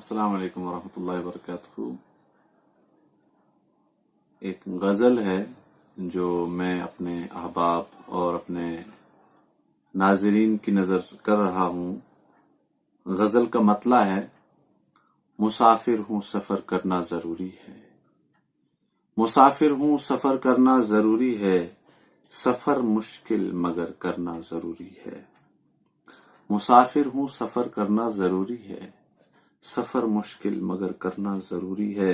السلام علیکم ورحمۃ اللہ وبرکاتہ۔ ایک غزل ہے جو میں اپنے احباب اور اپنے ناظرین کی نظر کر رہا ہوں۔ غزل کا مطلع ہے: مسافر ہوں سفر کرنا ضروری ہے، مسافر ہوں سفر کرنا ضروری ہے، سفر مشکل مگر کرنا ضروری ہے۔ مسافر ہوں سفر کرنا ضروری ہے، سفر مشکل مگر کرنا ضروری ہے۔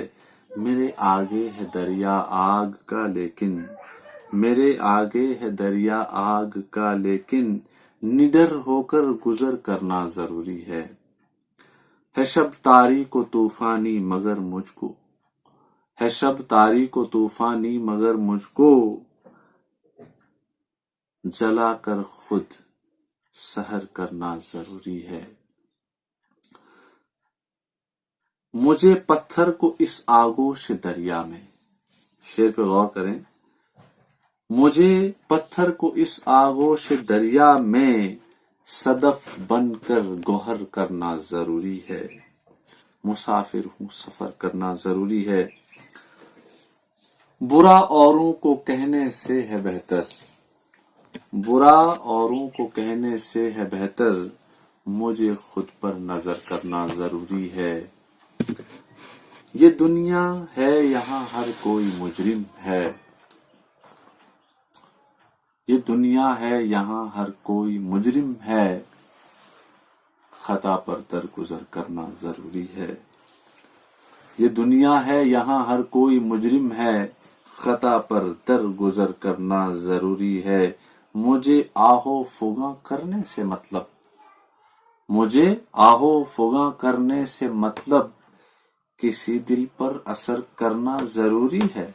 میرے آگے ہے دریا آگ کا لیکن، میرے آگے ہے دریا آگ کا لیکن، نڈر ہو کر گزر کرنا ضروری ہے۔ ہے شب تاریک و طوفانی مگر مجھ کو، ہے شب تاریک و طوفانی مگر مجھ کو، جلا کر خود سحر کرنا ضروری ہے۔ مجھے پتھر کو اس آغوش دریا میں، شعر پہ غور کریں، مجھے پتھر کو اس آغوش دریا میں، صدف بن کر گوہر کرنا ضروری ہے۔ مسافر ہوں سفر کرنا ضروری ہے۔ برا اوروں کو کہنے سے ہے بہتر، برا اوروں کو کہنے سے ہے بہتر، مجھے خود پر نظر کرنا ضروری ہے۔ یہ دنیا ہے یہاں ہر کوئی مجرم ہے، یہ دنیا ہے یہاں ہر کوئی مجرم ہے، خطا پر درگزر کرنا ضروری ہے۔ یہ دنیا ہے یہاں ہر کوئی مجرم ہے، خطا پر درگزر کرنا ضروری ہے۔ مجھے آہو فغاں کرنے سے مطلب، مجھے آہو فغاں کرنے سے مطلب، کسی دل پر اثر کرنا ضروری ہے۔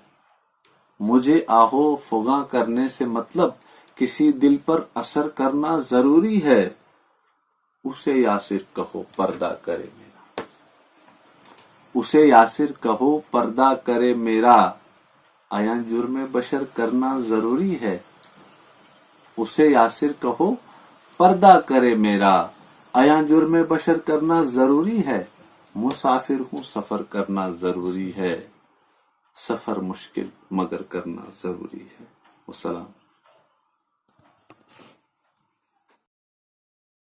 مجھے آہو فغاں کرنے سے مطلب، کسی دل پر اثر کرنا ضروری ہے۔ اسے یاسر کہو پردہ کرے میرا، اسے یاسر کہو پردہ کرے میرا، آیا جرم بشر کرنا ضروری ہے۔ اسے یاسر کہو پردہ کرے میرا، آیا جرم بشر کرنا ضروری ہے۔ مسافر ہوں سفر کرنا ضروری ہے، سفر مشکل مگر کرنا ضروری ہے۔ والسلام۔